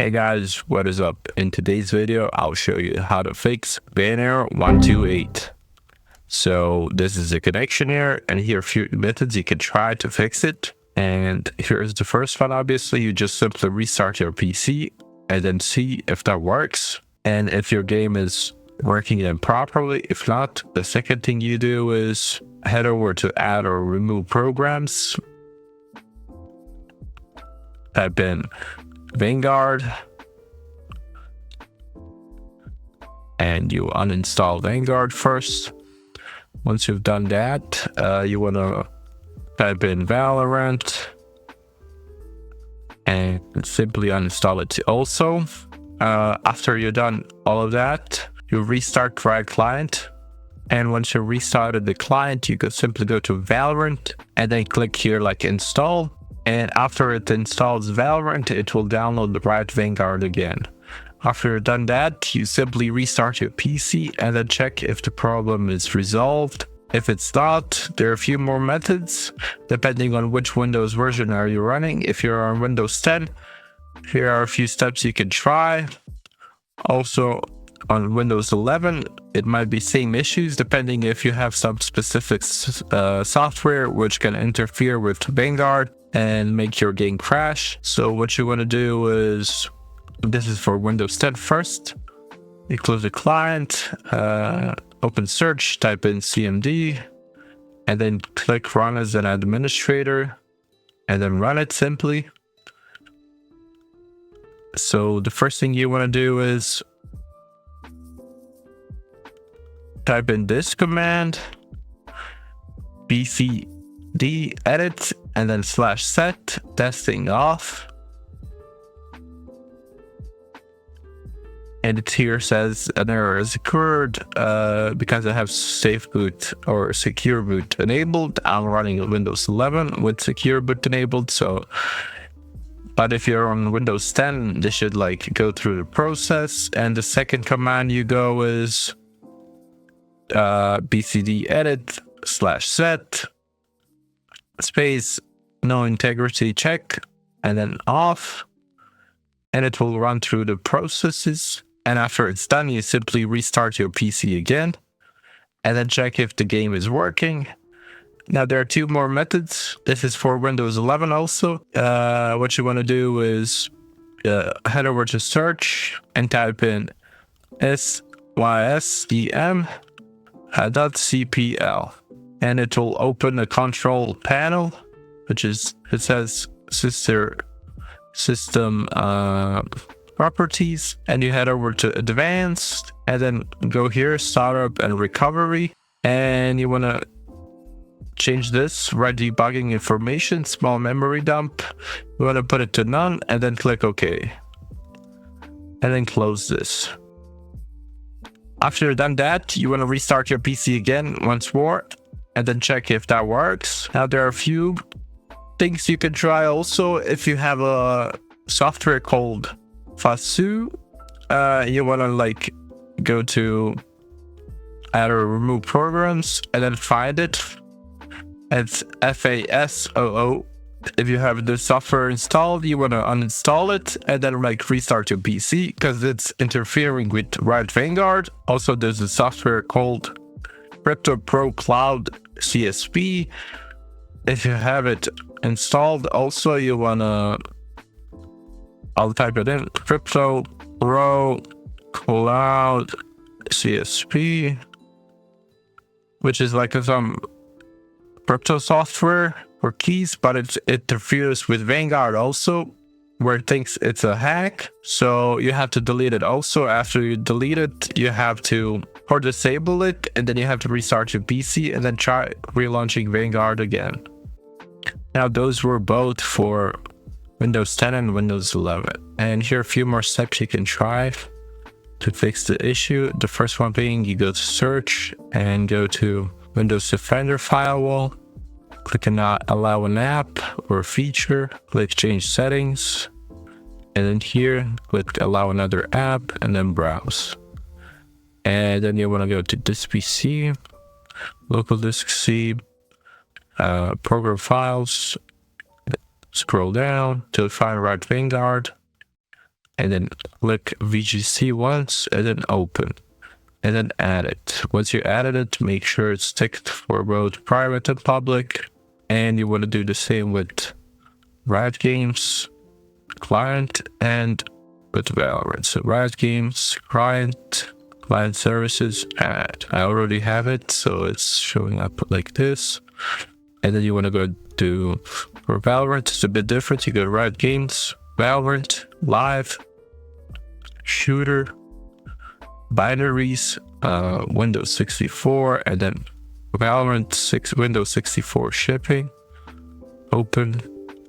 Hey guys, what is up? In today's video, I'll show you how to fix ban error 128. So this is a connection error, and here are a few methods you can try to fix it. And here's the first one. Obviously, you just simply restart your PC and then see if that works. And if your game is working improperly, if not, the second thing you do is head over to add or remove programs. Type in Vanguard and you uninstall Vanguard first. Once you've done that, you want to type in Valorant and simply uninstall it also. After you're done all of that, you restart Riot Client, and once you restarted the client, you could simply go to Valorant and then click here like install. And after it installs Valorant, it will download the Riot Vanguard again. After you've done that, you simply restart your PC and then check if the problem is resolved. If it's not, there are a few more methods depending on which Windows version are you running. If you're on Windows 10, here are a few steps you can try. Also, on Windows 11, it might be same issues depending if you have some specific software which can interfere with Vanguard and make your game crash. So what you want to do is, this is for Windows 10 first, you close the client, open search, type in CMD, and then click run as an administrator, and then run it simply. So the first thing you want to do is type in this command, bcd edit, and then /set testing off. And it here says an error has occurred because I have safe boot or secure boot enabled. I'm running Windows 11 with secure boot enabled. So, but if you're on Windows 10, this should like go through the process. And the second command you go is bcd edit /set space no integrity check and then off, and it will run through the processes. And after it's done, you simply restart your PC again and then check if the game is working. Now there are two more methods. This is for Windows 11 also. What you want to do is head over to search and type in sysdem.cpl, and it will open a control panel, which is, it says system properties, and you head over to advanced and then go here, startup and recovery, and you want to change this, write debugging information, small memory dump. You want to put it to none and then click OK, and then close this. After you've done that, you want to restart your PC again once more and then check if that works. Now there are a few things you can try also. If you have a software called Fasu, you want to like go to add or remove programs and then find it. It's FASOO. If you have the software installed, you want to uninstall it and then like restart your PC because it's interfering with Riot Vanguard. Also, there's a software called Crypto Pro Cloud CSP. If you have it installed, also you want to, I'll type it in, Crypto Pro Cloud CSP, which is like some crypto software for keys, but it interferes with Vanguard also, where it thinks it's a hack. So you have to delete it also. After you delete it, you have to or disable it, and then you have to restart your PC and then try relaunching Vanguard again. Now those were both for Windows 10 and Windows 11. And here are a few more steps you can try to fix the issue. The first one being, you go to search and go to Windows Defender Firewall. Click on allow an app or feature, click change settings, and then here click allow another app and then browse. And then you want to go to this PC, local disk C, program files, scroll down till you find Riot Vanguard, and then click VGC once, and then open, and then add it. Once you added it, make sure it's ticked for both private and public. And you want to do the same with Riot Games client and with Valorant. So Riot Games client services, add. I already have it, so it's showing up like this. And then you want to go to, for Valorant, it's a bit different. You go to Riot Games, Valorant, Live, Shooter, Binaries, Windows 64, and then Valorant Windows 64 shipping, open,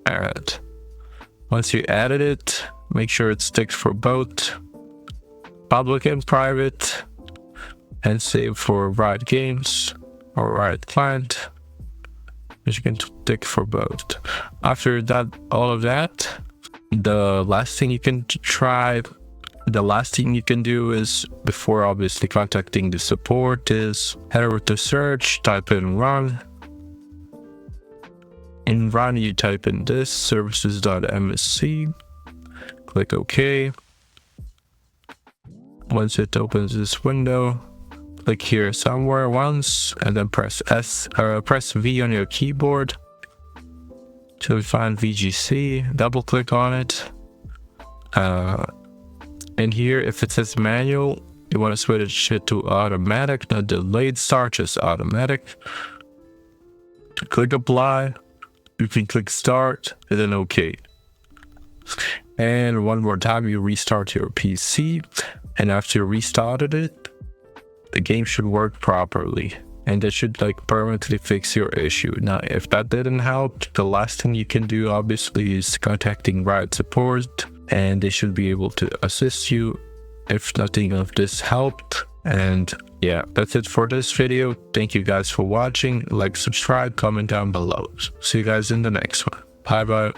add. Once you added it, make sure it's ticked for both public and private, and save for Riot Games or Riot Client, which you can tick for both. After that, all of that, the last thing you can do is, before obviously contacting the support, is head over to search, type in run. In run, you type in this services.msc, click OK. Once it opens this window, click here somewhere once, and then press V on your keyboard to find VGC. Double click on it. And here, if it says manual, you want to switch it to automatic, not delayed start, just automatic. Click apply. You can click start and then OK. And one more time, you restart your PC. And after you restarted it, the game should work properly. And that should permanently fix your issue. Now, if that didn't help, the last thing you can do obviously is contacting Riot support, and they should be able to assist you if nothing of this helped. And yeah, that's it for this video. Thank you guys for watching. Like, subscribe, comment down below. See you guys in the next one. Bye bye.